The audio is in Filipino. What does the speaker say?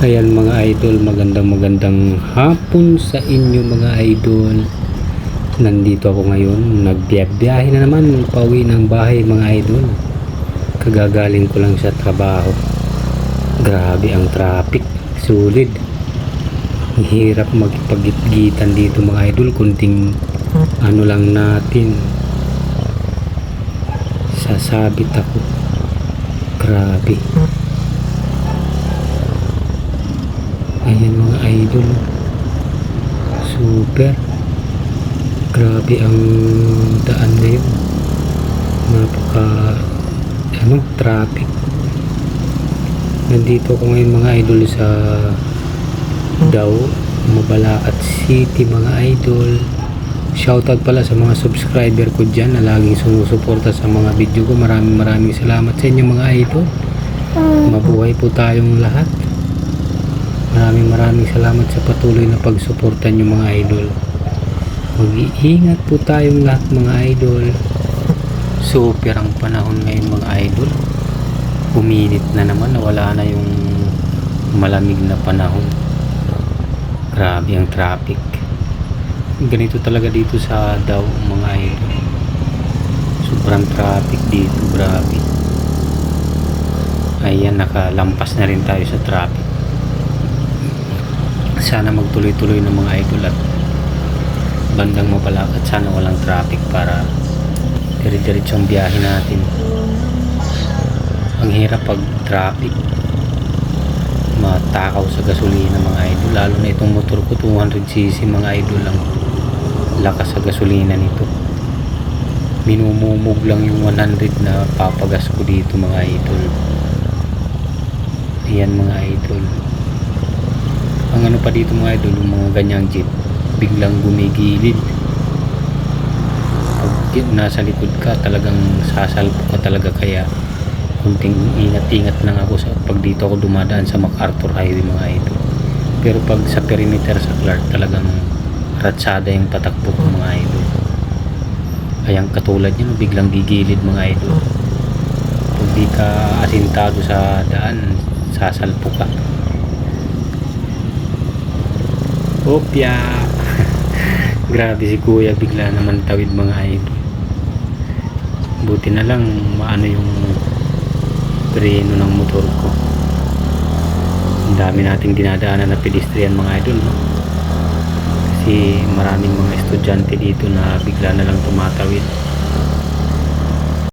Ayan mga idol, magandang hapon sa inyo mga idol. Nandito ako ngayon, nagbiyahe na naman, pauwi ng bahay mga idol. Kagagaling ko lang sa trabaho. Grabe ang traffic, sulit. Ang hirap magpagitgitan dito mga idol, kunting ano lang natin. Sasabit ako. Grabe. Ayan mga idol, super grabe ang daan ngayon, napaka traffic. Nandito ako ngayon mga idol sa Mabalacat City mga idol. Shoutout pala sa mga subscriber ko dyan na laging sumusuporta sa mga video ko. Maraming salamat sa inyo mga idol. Mabuhay po tayong lahat. Maraming salamat sa patuloy na pagsuporta nyo mga idol. Mag-iingat po tayong lahat mga idol. Super ang panahon ngayon mga idol. Uminit na naman, nawala na yung malamig na panahon. Grabe ang traffic. Ganito talaga dito sa mga idol. Sobrang traffic dito, grabe. Ayan, nakalampas na rin tayo sa traffic. Sana magtuloy-tuloy ng mga idol at bandang Mabalacat, sana walang traffic para dire-diretsong biyahe natin. Ang hirap pag traffic, matakaw sa gasolina mga idol, lalo na itong motor ko 200cc mga idol. Lang lakas sa gasolina nito, minumumog lang yung 100 na papagas ko dito mga idol. Ayan mga idol, ang ano pa dito mga idol, yung mga ganyang jeep biglang gumigilid. Pag nasa likod ka, talagang sasalpo ka talaga, kaya kunting ingat lang ako pag dito ako dumadaan sa MacArthur Highway mga idol. Pero pag sa perimeter sa Clark, talagang ratsada yung patakbo ko mga idol. Ayan, katulad nyo, biglang gigilid mga idol. Pag di ka asintado sa daan, sasalpo ka. Opya. Grabe si kuya, bigla naman tawid mga idol. Buti na lang maano yung preno ng motor ko. Ang dami nating dinadaanan na pedestrian mga idol, no? Kasi maraming mga estudyante dito na bigla na lang tumatawid.